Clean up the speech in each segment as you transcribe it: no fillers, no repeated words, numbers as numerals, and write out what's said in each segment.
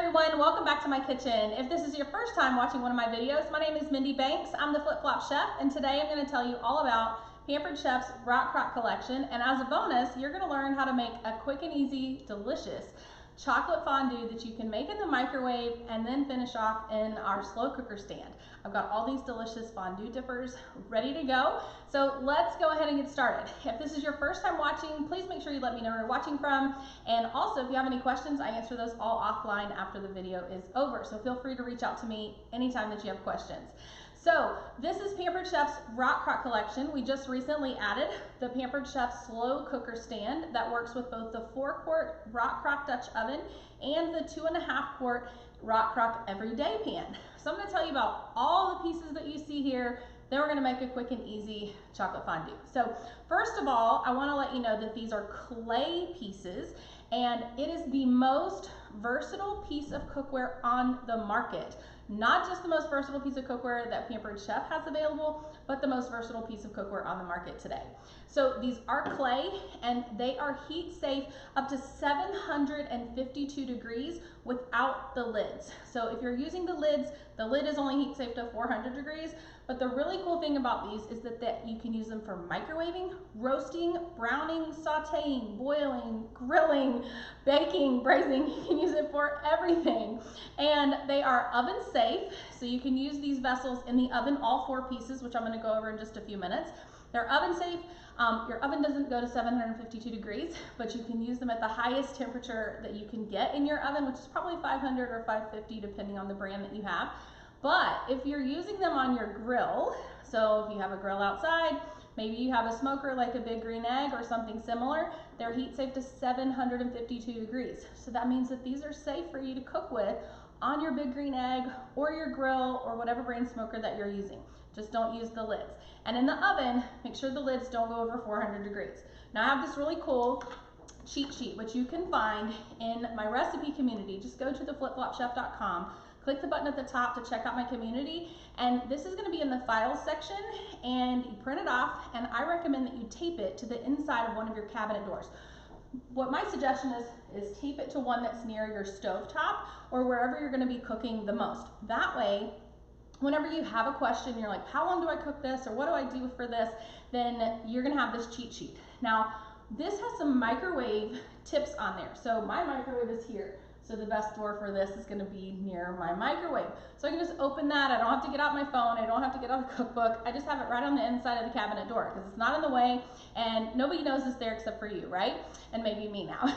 everyone, welcome back to my kitchen. If this is your first time watching one of my videos, my name is Mindy Banks. I'm the Flip Flop Chef, and today I'm going to tell you all about Pampered Chef's RockCrok collection. And as a bonus, you're going to learn how to make a quick and easy, delicious chocolate fondue that you can make in the microwave and then finish off in our slow cooker stand. I've got all these delicious fondue dippers ready to go. So let's go ahead and get started. If this is your first time watching, please make sure you let me know where you're watching from. And also, if you have any questions, I answer those all offline after the video is over. So feel free to reach out to me anytime that you have questions. So this is Pampered Chef's RockCrok collection. We just recently added the Pampered Chef slow cooker stand that works with both the 4-quart RockCrok Dutch oven and the 2.5-quart RockCrok everyday pan. So I'm going to tell you about all the pieces that you see here. Then we're going to make a quick and easy chocolate fondue. So first of all, I want to let you know that these are clay pieces, and it is the most versatile piece of cookware on the market. Not just the most versatile piece of cookware that Pampered Chef has available, but the most versatile piece of cookware on the market today. So these are clay, and they are heat safe up to 752 degrees without the lids. So if you're using the lids, the lid is only heat safe to 400 degrees. But the really cool thing about these is that you can use them for microwaving, roasting, browning, sauteing, boiling, grilling, baking, braising. You can use it for everything. And they are oven safe, so you can use these vessels in the oven, all 4 pieces, which I'm going to go over in just a few minutes. They're oven safe. Your oven doesn't go to 752 degrees, but you can use them at the highest temperature that you can get in your oven, which is probably 500 or 550 depending on the brand that you have. But if you're using them on your grill, so if you have a grill outside, maybe you have a smoker like a Big Green Egg or something similar, they're heat safe to 752 degrees. So that means that these are safe for you to cook with on your Big Green Egg or your grill or whatever brand smoker that you're using. Just don't use the lids. And in the oven, make sure the lids don't go over 400 degrees. Now I have this really cool cheat sheet, which you can find in my recipe community. Just go to theflipflopchef.com. Click the button at the top to check out my community, and this is going to be in the files section, and you print it off, and I recommend that you tape it to the inside of one of your cabinet doors. What my suggestion is tape it to one that's near your stovetop or wherever you're going to be cooking the most. That way, whenever you have a question, you're like, how long do I cook this, or what do I do for this, then you're going to have this cheat sheet. Now, this has some microwave tips on there. So my microwave is here. So the best door for this is going to be near my microwave. So I can just open that. I don't have to get out my phone. I don't have to get out the cookbook. I just have it right on the inside of the cabinet door because it's not in the way and nobody knows it's there except for you, right? And maybe me now.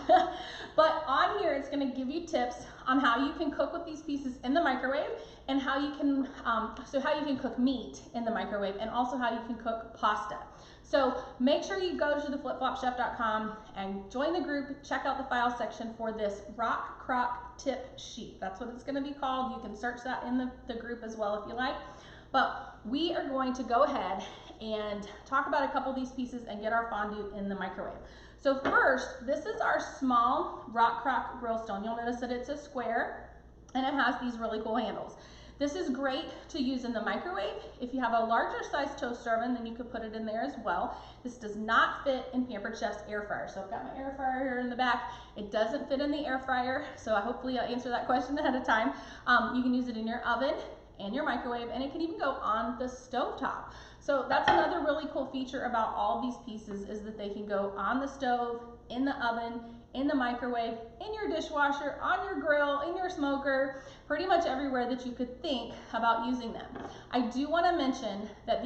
But on here, it's going to give you tips on how you can cook with these pieces in the microwave and how you can, how you can cook meat in the microwave and also how you can cook pasta. So make sure you go to theflipflopchef.com and join the group. Check out the file section for this RockCrok tip sheet. That's what it's going to be called. You can search that in the group as well if you like. But we are going to go ahead and talk about a couple of these pieces and get our fondue in the microwave. So first, this is our small RockCrok grill stone. You'll notice that it's a square and it has these really cool handles. This is great to use in the microwave. If you have a larger size toaster oven, then you could put it in there as well. This does not fit in Pampered Chef's air fryer. So I've got my air fryer here in the back. It doesn't fit in the air fryer, so hopefully I'll answer that question ahead of time. You can use it in your oven and your microwave, and it can even go on the stovetop. So that's another really cool feature about all these pieces is that they can go on the stove, in the oven, in the microwave, in your dishwasher, on your grill, in your smoker, pretty much everywhere that you could think about using them. I do want to mention that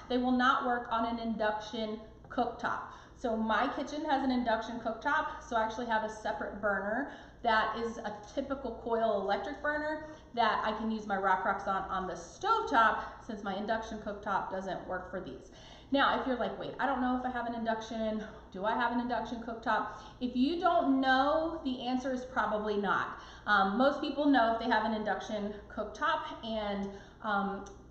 they will not work on an induction cooktop. So my kitchen has an induction cooktop, so I actually have a separate burner that is a typical coil electric burner that I can use my RockCroks on the stovetop since my induction cooktop doesn't work for these. Now, if you're like, wait, I don't know if I have an induction, do I have an induction cooktop? If you don't know, the answer is probably not. Most people know if they have an induction cooktop, and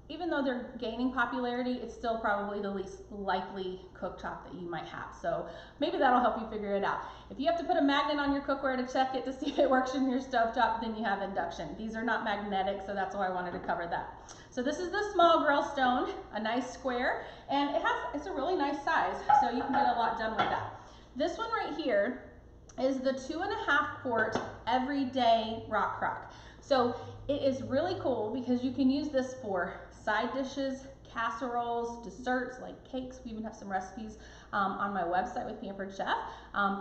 even though they're gaining popularity, it's still probably the least likely cooktop that you might have. So maybe that'll help you figure it out. If you have to put a magnet on your cookware to check it to see if it works in your stovetop, then you have induction. These are not magnetic, so that's why I wanted to cover that. So this is the small grill stone, a nice square, and it's a really nice size, so you can get a lot done with that. This one right here is the 2.5-quart everyday RockCrok. So it is really cool because you can use this for side dishes, casseroles, desserts like cakes. We even have some recipes on my website with Pampered Chef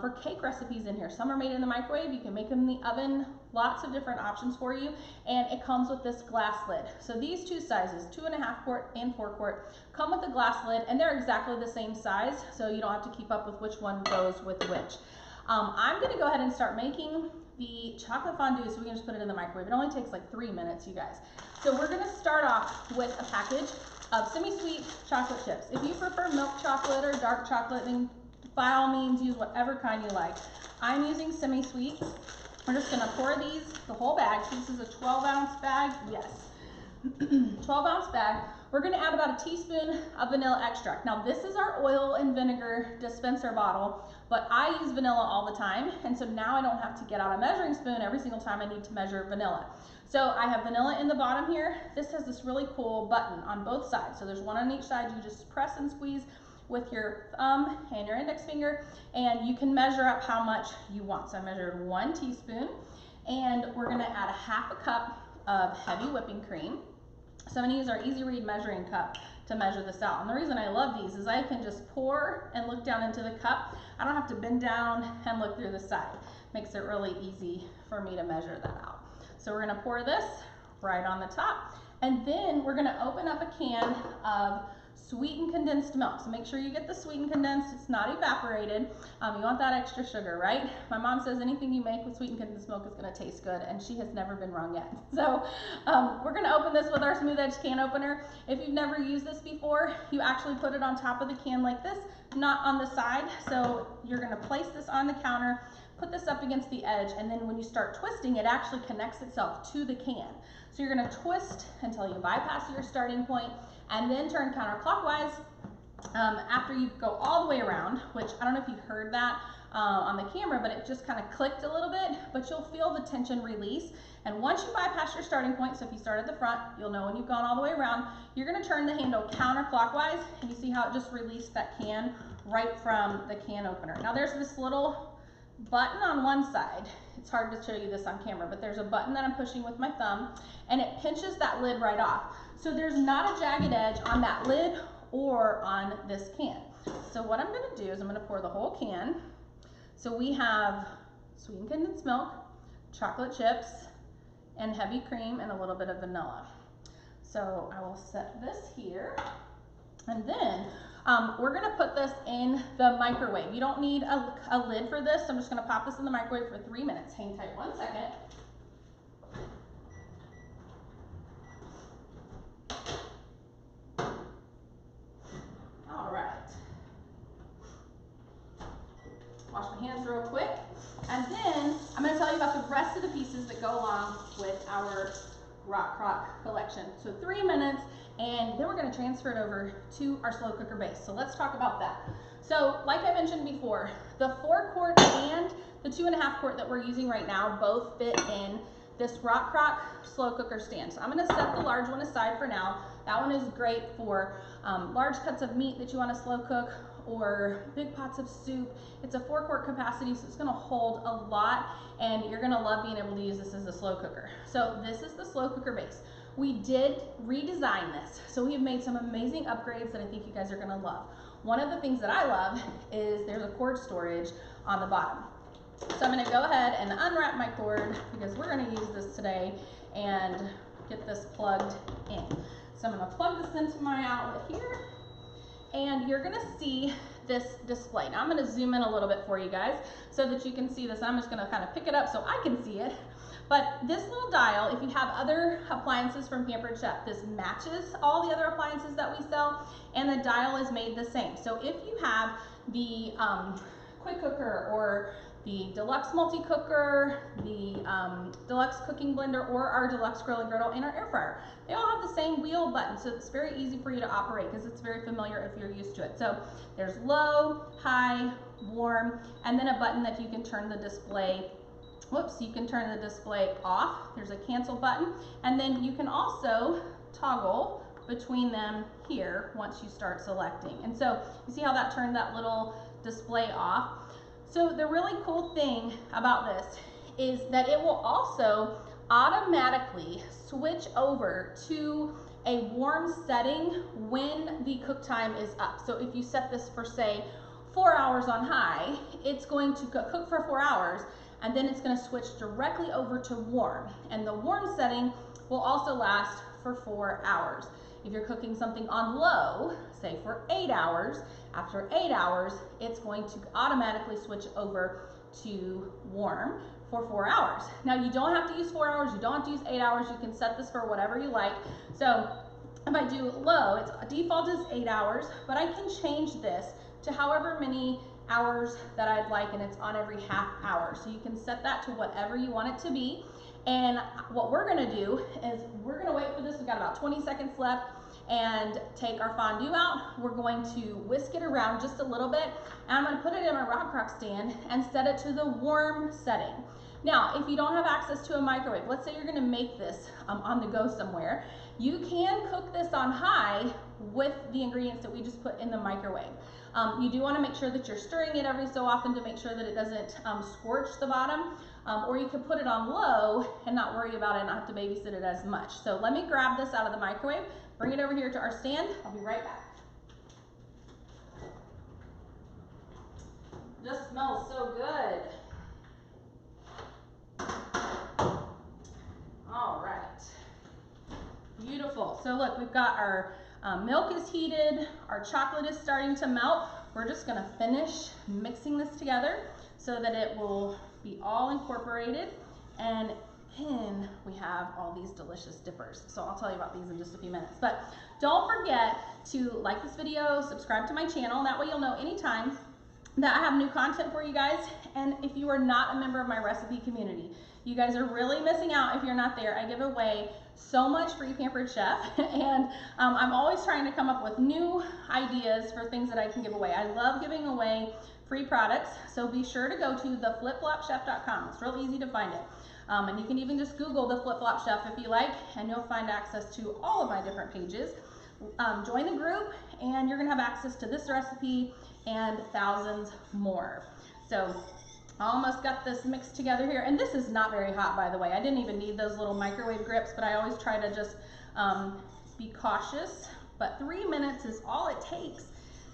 for cake recipes in here. Some are made in the microwave. You can make them in the oven. Lots of different options for you. And it comes with this glass lid. So these two sizes, 2.5 quart and 4 quart, come with a glass lid, and they're exactly the same size. So you don't have to keep up with which one goes with which. I'm going to go ahead and start making the chocolate fondue, so we can just put it in the microwave. It only takes like 3 minutes, you guys. So we're going to start off with a package of semi-sweet chocolate chips. If you prefer milk chocolate or dark chocolate, then by all means use whatever kind you like. I'm using semi-sweet. We're just going to pour these, the whole bag. So this is a 12-ounce bag. Yes, 12-ounce bag. We're going to add about a teaspoon of vanilla extract. Now this is our oil and vinegar dispenser bottle, but I use vanilla all the time, and so now I don't have to get out a measuring spoon every single time I need to measure vanilla. So I have vanilla in the bottom here. This has this really cool button on both sides. So there's one on each side. You just press and squeeze with your thumb and your index finger, and you can measure up how much you want. So I measured 1 teaspoon, and we're going to add a 1/2 cup of heavy whipping cream. So I'm going to use our Easy Read measuring cup to measure this out. And the reason I love these is I can just pour and look down into the cup. I don't have to bend down and look through the side. Makes it really easy for me to measure that out. So we're going to pour this right on the top, and then we're going to open up a can of sweetened condensed milk. So make sure you get the sweetened condensed. It's not evaporated. You want that extra sugar, right? My mom says anything you make with sweetened condensed milk is going to taste good, and she has never been wrong yet. So we're going to open this with our smooth edge can opener. If you've never used this before, you actually put it on top of the can like this, not on the side. So you're going to place this on the counter, put this up against the edge, and then when you start twisting, it actually connects itself to the can. So you're going to twist until you bypass your starting point, and then turn counterclockwise after you go all the way around, which I don't know if you heard that on the camera, but it just kind of clicked a little bit, but you'll feel the tension release. And once you bypass your starting point, so if you start at the front, you'll know when you've gone all the way around, you're going to turn the handle counterclockwise, and you see how it just released that can right from the can opener. Now there's this little button on one side. It's hard to show you this on camera, but there's a button that I'm pushing with my thumb, and it pinches that lid right off. So there's not a jagged edge on that lid or on this can. So what I'm going to do is I'm going to pour the whole can. So we have sweetened condensed milk, chocolate chips, and heavy cream, and a little bit of vanilla. So I will set this here, and then we're going to put this in the microwave. You don't need a lid for this. I'm just going to pop this in the microwave for 3 minutes. Hang tight 1 second. All right. Wash my hands real quick. And then I'm going to tell you about the rest of the pieces that go along with our RockCrok collection. So 3 minutes, and then we're going to transfer it over to our slow cooker base. So let's talk about that. So like I mentioned before, the 4 quart and the 2.5 quart that we're using right now both fit in this RockCrok slow cooker stand. So I'm going to set the large one aside for now. That one is great for large cuts of meat that you want to slow cook, or big pots of soup. It's a 4 quart capacity, so it's going to hold a lot, and you're going to love being able to use this as a slow cooker. So this is the slow cooker base. We did redesign this, so we have made some amazing upgrades that I think you guys are going to love. One of the things that I love is there's a cord storage on the bottom. So I'm going to go ahead and unwrap my cord, because we're going to use this today and get this plugged in. So I'm going to plug this into my outlet here, and you're going to see this display. Now I'm going to zoom in a little bit for you guys so that you can see this. I'm just going to kind of pick it up so I can see it. But this little dial, if you have other appliances from Pampered Chef, this matches all the other appliances that we sell, and the dial is made the same. So if you have the quick cooker, or the deluxe multi-cooker, the deluxe cooking blender, or our deluxe grill and griddle, and our air fryer, they all have the same wheel button, so it's very easy for you to operate because it's very familiar if you're used to it. So there's low, high, warm, and then a button that you can turn the display. Whoops, you can turn the display off. There's a cancel button, and then you can also toggle between them here once you start selecting. And so you see how that turned that little display off. So the really cool thing about this is that it will also automatically switch over to a warm setting when the cook time is up. So if you set this for, say, 4 hours on high, it's going to cook for 4 hours, and then it's going to switch directly over to warm. And the warm setting will also last for 4 hours. If you're cooking something on low, say for 8 hours, after 8 hours, it's going to automatically switch over to warm for 4 hours. Now, you don't have to use 4 hours, you don't have to use 8 hours, you can set this for whatever you like. So if I do low, its default is 8 hours, but I can change this to however many hours that I'd like, and it's on every half hour. So you can set that to whatever you want it to be. And what we're gonna do is we're gonna wait for this. We've got about 20 seconds left, and take our fondue out. We're going to whisk it around just a little bit, and I'm gonna put it in my RockCrok stand and set it to the warm setting. Now, if you don't have access to a microwave, let's say you're gonna make this on the go somewhere, you can cook this on high with the ingredients that we just put in the microwave. You do want to make sure that you're stirring it every so often to make sure that it doesn't scorch the bottom, or you could put it on low and not worry about it and not have to babysit it as much. So let me grab this out of the microwave, bring it over here to our stand. I'll be right back. Just smells so good. All right. Beautiful. So look, we've got our milk is heated, our chocolate is starting to melt. We're just gonna finish mixing this together so that it will be all incorporated, and then we have all these delicious dippers. So I'll tell you about these in just a few minutes. But don't forget to like this video, subscribe to my channel, that way you'll know anytime that I have new content for you guys. And if you are not a member of my recipe community, you guys are really missing out if you're not there. I give away so much free Pampered Chef, and I'm always trying to come up with new ideas for things that I can give away. I love giving away free products, so be sure to go to theflipflopchef.com. It's real easy to find it. And you can even just Google the Flip Flop Chef if you like, and you'll find access to all of my different pages. Join the group, and you're gonna have access to this recipe and thousands more. So I almost got this mixed together here, and this is not very hot, by the way. I didn't even need those little microwave grips, but I always try to just be cautious. But 3 minutes is all it takes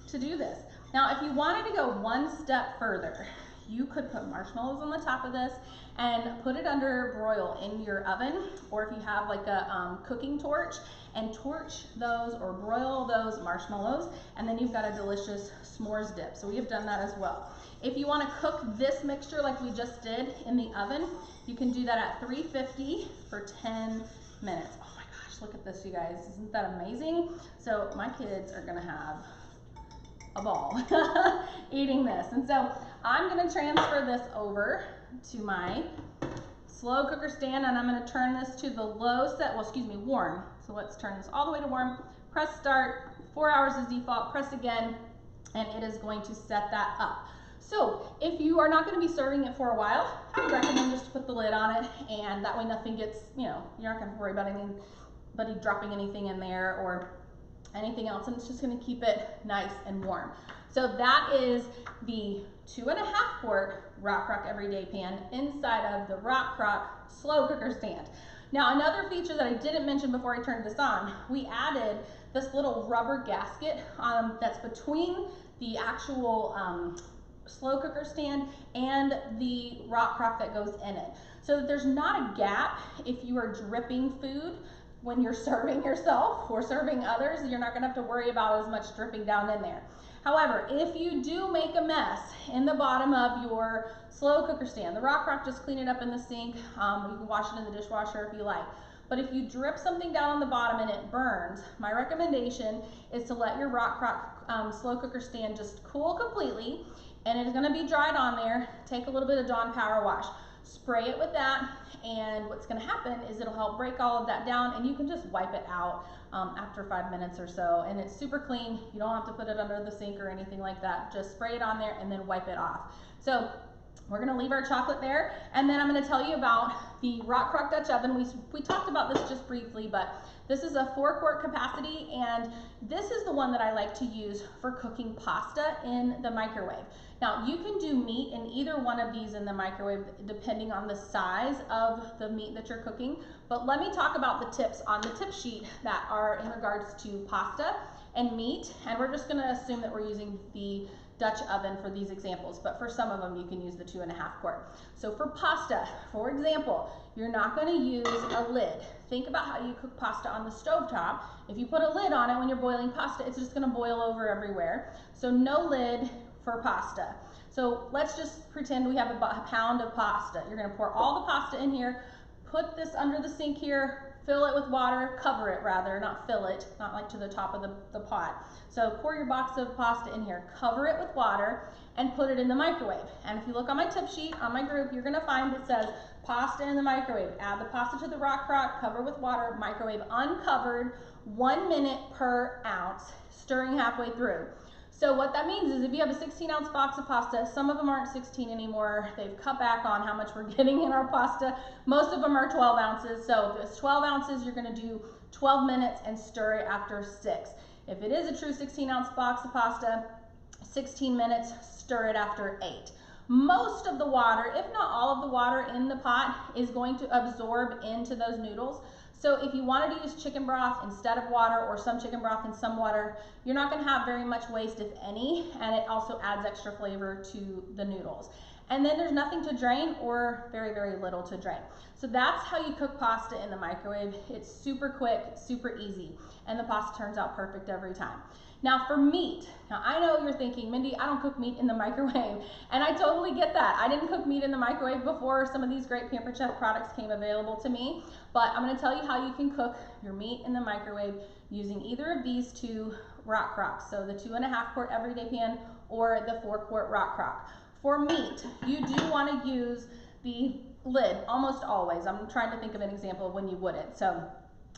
to do this. Now, if you wanted to go one step further, you could put marshmallows on the top of this and put it under broil in your oven, or if you have like a cooking torch, and torch those or broil those marshmallows, and then you've got a delicious s'mores dip. So we have done that as well. If you want to cook this mixture like we just did in the oven, you can do that at 350 for 10 minutes. Oh my gosh, look at this, you guys. Isn't that amazing? So my kids are gonna have a ball eating this. And so I'm gonna transfer this over to my slow cooker stand, and I'm gonna turn this to the low set, well, excuse me, warm. So let's turn this all the way to warm. Press start, 4 hours is default, press again, and it is going to set that up. So if you are not going to be serving it for a while, I would recommend just to put the lid on it, and that way nothing gets, you know, you're not going to worry about anybody dropping anything in there or anything else, and it's just going to keep it nice and warm. So that is the 2.5 quart RockCrok Everyday Pan inside of the RockCrok slow cooker stand. Now, another feature that I didn't mention before I turned this on, we added this little rubber gasket that's between the actual slow cooker stand and the RockCrok that goes in it, so that there's not a gap if you are dripping food when you're serving yourself or serving others. You're not gonna have to worry about as much dripping down in there. However, if you do make a mess in the bottom of your slow cooker stand, the RockCrok, just clean it up in the sink. You can wash it in the dishwasher if you like. But if you drip something down on the bottom and it burns, my recommendation is to let your RockCrok slow cooker stand just cool completely, and it's gonna be dried on there. Take a little bit of Dawn Power Wash, spray it with that, and what's gonna happen is it'll help break all of that down, and you can just wipe it out after 5 minutes or so, and it's super clean. You don't have to put it under the sink or anything like that. Just spray it on there and then wipe it off. So we're gonna leave our chocolate there, and then I'm gonna tell you about the RockCrok Dutch oven. We talked about this just briefly, but this is a 4 quart capacity, and this is the one that I like to use for cooking pasta in the microwave. Now you can do meat in either one of these in the microwave depending on the size of the meat that you're cooking, but let me talk about the tips on the tip sheet that are in regards to pasta and meat, and we're just going to assume that we're using the Dutch oven for these examples, but for some of them you can use the 2.5 quart. So for pasta, for example, you're not going to use a lid. Think about how you cook pasta on the stovetop. If you put a lid on it when you're boiling pasta, it's just going to boil over everywhere. So no lid for pasta. So let's just pretend we have a pound of pasta. You're going to pour all the pasta in here, put this under the sink here, fill it with water, cover it rather, not fill it, not like to the top of the pot. So pour your box of pasta in here, cover it with water, and put it in the microwave. And if you look on my tip sheet on my group, you're gonna find it says pasta in the microwave. Add the pasta to the RockCrok, cover with water, microwave uncovered, 1 minute per ounce, stirring halfway through. So what that means is if you have a 16-ounce box of pasta, some of them aren't 16 anymore. They've cut back on how much we're getting in our pasta. Most of them are 12 ounces. So if it's 12 ounces, you're gonna do 12 minutes and stir it after 6. If it is a true 16-ounce box of pasta, 16 minutes, stir it after 8. Most of the water, if not all of the water in the pot, is going to absorb into those noodles. So if you wanted to use chicken broth instead of water, or some chicken broth and some water, you're not going to have very much waste, if any, and it also adds extra flavor to the noodles. And then there's nothing to drain, or very, very little to drain. So that's how you cook pasta in the microwave. It's super quick, super easy, and the pasta turns out perfect every time. Now for meat, now I know you're thinking, Mindy, I don't cook meat in the microwave, and I totally get that. I didn't cook meat in the microwave before some of these great Pampered Chef products came available to me, but I'm gonna tell you how you can cook your meat in the microwave using either of these two RockCroks, so the 2.5 quart everyday pan or the 4 quart RockCrok. For meat, you do wanna use the lid almost always. I'm trying to think of an example of when you wouldn't. So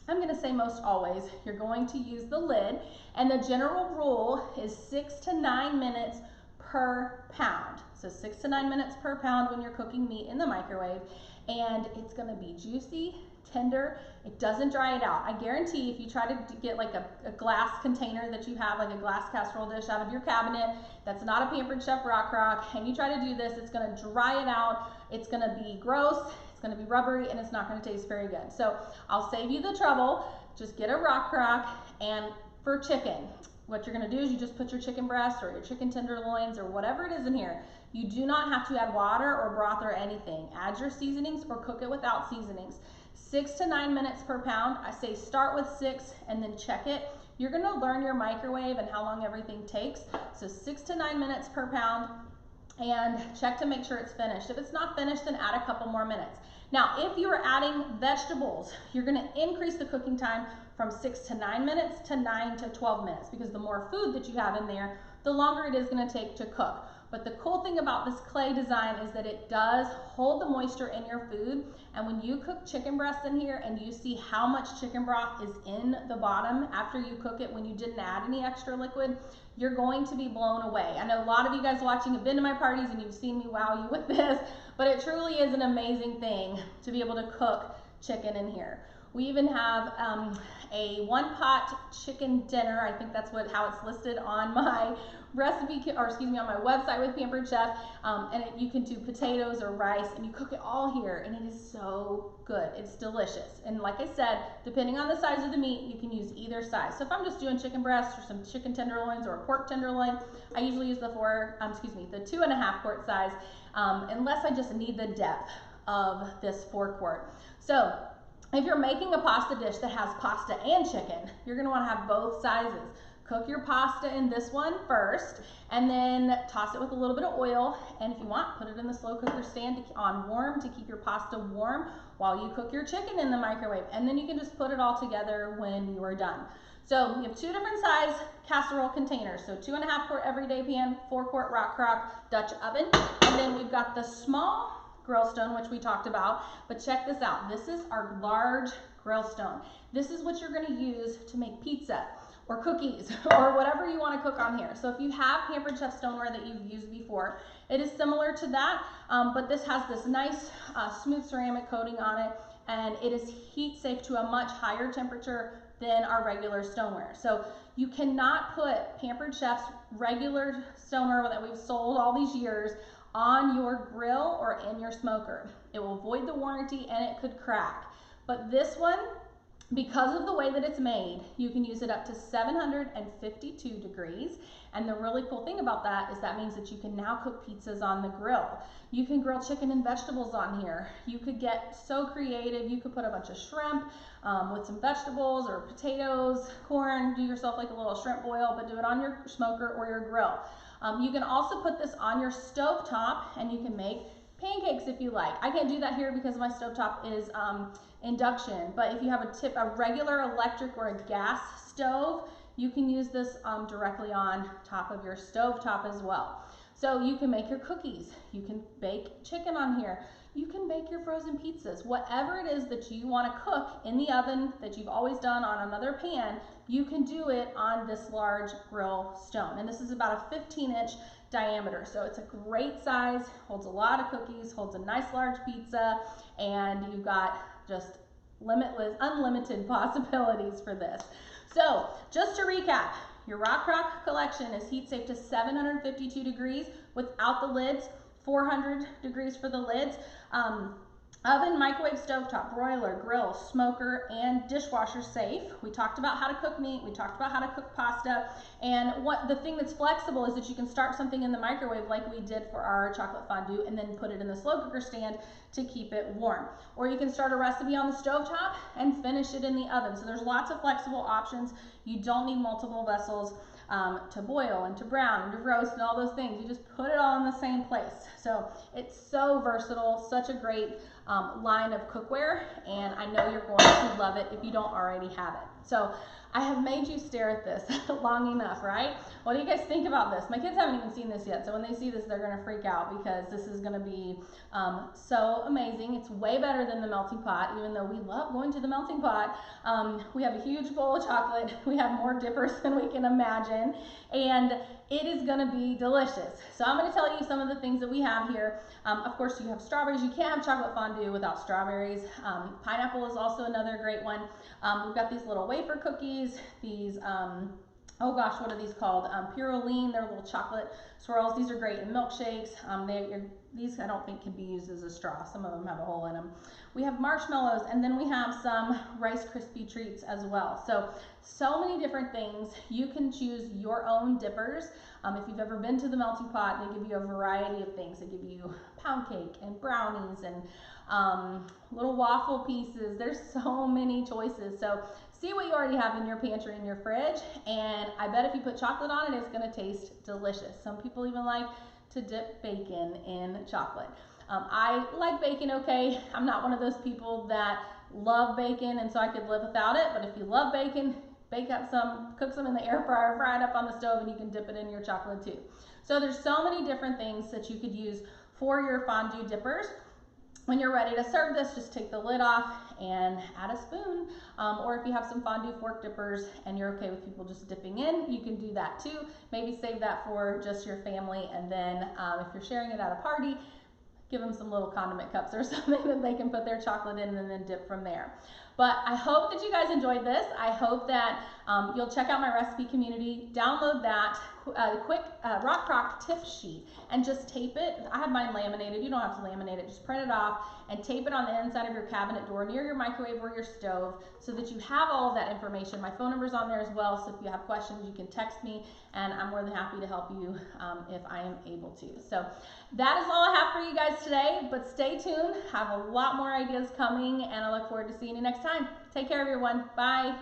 I'm going to say most always, you're going to use the lid, and the general rule is 6 to 9 minutes per pound. So 6 to 9 minutes per pound when you're cooking meat in the microwave, and it's going to be juicy, tender. It doesn't dry it out. I guarantee if you try to get like a glass container that you have, like a glass casserole dish out of your cabinet, that's not a Pampered Chef RockCrok, and you try to do this, it's going to dry it out. It's going to be gross. Going to be rubbery, and it's not going to taste very good. So I'll save you the trouble. Just get a RockCrok, and for chicken, what you're going to do is you just put your chicken breast or your chicken tenderloins or whatever it is in here. You do not have to add water or broth or anything. Add your seasonings or cook it without seasonings. 6 to 9 minutes per pound. I say start with 6 and then check it. You're going to learn your microwave and how long everything takes. So 6 to 9 minutes per pound, and check to make sure it's finished. If it's not finished, then add a couple more minutes. Now, if you are adding vegetables, you're going to increase the cooking time from 6 to 9 minutes to 9 to 12 minutes, because the more food that you have in there, the longer it is going to take to cook. But the cool thing about this clay design is that it does hold the moisture in your food, and when you cook chicken breast in here and you see how much chicken broth is in the bottom after you cook it when you didn't add any extra liquid, you're going to be blown away. I know a lot of you guys watching have been to my parties and you've seen me wow you with this, but it truly is an amazing thing to be able to cook chicken in here. We even have a 1-pot chicken dinner. I think that's how it's listed on my recipe, or excuse me, on my website with Pampered Chef. You can do potatoes or rice, and you cook it all here, and it is so good. It's delicious. And like I said, depending on the size of the meat, you can use either size. So if I'm just doing chicken breast or some chicken tenderloins or a pork tenderloin, I usually use the 2.5 quart size, unless I just need the depth of this 4 quart. So if you're making a pasta dish that has pasta and chicken, you're going to want to have both sizes. Cook your pasta in this one first, and then toss it with a little bit of oil, and if you want, put it in the slow cooker stand on warm to keep your pasta warm while you cook your chicken in the microwave, and then you can just put it all together when you are done. So you have 2 different size casserole containers, so 2.5 quart everyday pan, 4 quart RockCrok Dutch oven, and then we've got the small grill stone, which we talked about, but check this out. This is our large grill stone. This is what you're going to use to make pizza or cookies or whatever you want to cook on here. So if you have Pampered Chef stoneware that you've used before, it is similar to that, but this has this nice smooth ceramic coating on it, and it is heat safe to a much higher temperature than our regular stoneware. So you cannot put Pampered Chef's regular stoneware that we've sold all these years on your grill or in your smoker. It will void the warranty and it could crack. But this one, because of the way that it's made, you can use it up to 752 degrees. And the really cool thing about that is that means that you can now cook pizzas on the grill. You can grill chicken and vegetables on here. You could get so creative. You could put a bunch of shrimp with some vegetables or potatoes, corn, do yourself like a little shrimp boil, but do it on your smoker or your grill. You can also put this on your stovetop and you can make pancakes if you like. I can't do that here because my stovetop is induction, but if you have a regular electric or a gas stove, you can use this directly on top of your stovetop as well. So you can make your cookies, you can bake chicken on here, you can bake your frozen pizzas, whatever it is that you want to cook in the oven that you've always done on another pan, you can do it on this large grill stone. And this is about a 15-inch diameter, so it's a great size, holds a lot of cookies, holds a nice large pizza, and you've got just limitless, unlimited possibilities for this. So just to recap, your RockCrok collection is heat safe to 752 degrees without the lids, 400 degrees for the lids. Oven, microwave, stovetop, broiler, grill, smoker, and dishwasher safe. We talked about how to cook meat. We talked about how to cook pasta. And the thing that's flexible is that you can start something in the microwave like we did for our chocolate fondue and then put it in the slow cooker stand to keep it warm. Or you can start a recipe on the stovetop and finish it in the oven. So there's lots of flexible options. You don't need multiple vessels to boil and to brown and to roast and all those things. You just put it all in the same place. So it's so versatile, such a great line of cookware, and I know you're going to love it if you don't already have it. So I have made you stare at this long enough, right? What do you guys think about this? My kids haven't even seen this yet, so when they see this, they're going to freak out because this is going to be so amazing. It's way better than the melting pot, even though we love going to the melting pot. We have a huge bowl of chocolate. We have more dippers than we can imagine, and it is going to be delicious. So I'm going to tell you some of the things that we have here. Of course, you have strawberries. You can't have chocolate fondue without strawberries. Pineapple is also another great one. We've got these little wafer cookies, these, oh gosh, what are these called? Puroline, they're little chocolate swirls. These are great in milkshakes. These I don't think can be used as a straw. Some of them have a hole in them. We have marshmallows, and then we have some Rice Krispie treats as well. So many different things. You can choose your own dippers. If you've ever been to the melting pot, they give you a variety of things. They give you pound cake and brownies and little waffle pieces. There's so many choices. So see what you already have in your pantry and your fridge, and I bet if you put chocolate on it, it's going to taste delicious. Some people even like to dip bacon in chocolate. I like bacon okay. I'm not one of those people that love bacon and so I could live without it, but if you love bacon, bake up some, cook some in the air fryer, fry it up on the stove, and you can dip it in your chocolate too. So there's so many different things that you could use for your fondue dippers. When you're ready to serve this, just take the lid off and add a spoon. Or if you have some fondue fork dippers and you're okay with people just dipping in, you can do that too. Maybe save that for just your family, and then if you're sharing it at a party, give them some little condiment cups or something that they can put their chocolate in and then dip from there. But I hope that you guys enjoyed this. I hope that you'll check out my recipe community, download that quick RockCrok tip sheet, and just tape it. I have mine laminated. You don't have to laminate it. Just print it off and tape it on the inside of your cabinet door near your microwave or your stove so that you have all of that information. My phone number's on there as well, so if you have questions, you can text me, and I'm more than happy to help you if I am able to. So that is all I have for you guys today, but stay tuned. I have a lot more ideas coming, and I look forward to seeing you next time. Take care, everyone. Bye.